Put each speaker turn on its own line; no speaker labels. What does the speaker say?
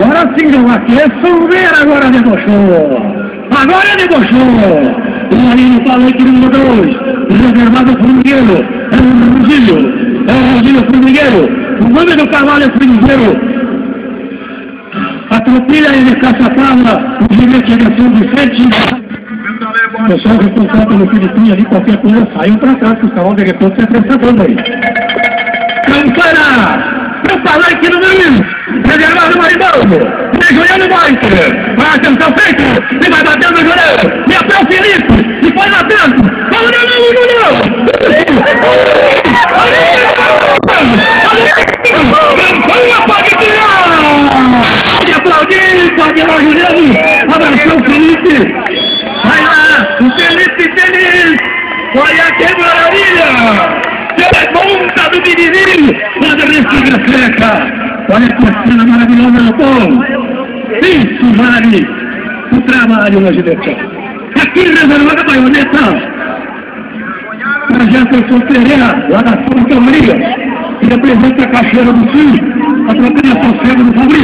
Agora sim, meu aqueço, ver agora debochou. Agora debochou. O Marinho falou que número 2, reservado ao Formigueiro. É o Rogílio Formigueiro. O nome do cavalo é Formigueiro. Atropila ele caça-pala, o gigante de São Vicente. O pessoal responsável pelo Filipinho ali, qualquer coisa, saiu pra cá, que o cavalo de repente se apressando aí. Campana! Eu falei que número 1, reservado Maribaldo, Juliano Maister, vai atenção feito, e vai batendo no goleiro, e até o Felipe, e foi lá dentro, Campanha pode tirar! Pode aplaudir, pode ir lá, Juliano, abraçou o Felipe, vai lá, o Felipe feliz, olha que maravilha! Pela ponta do menininho, lá da Recife Seca. Olha que cena maravilhosa no povo. Isso vale o trabalho na direção. Aqui reservada a baioneta. Para Jefferson Pereira, lá da Santa Maria, que representa a Cachoeira do Sul, a tropeira Sossego do Fabrício.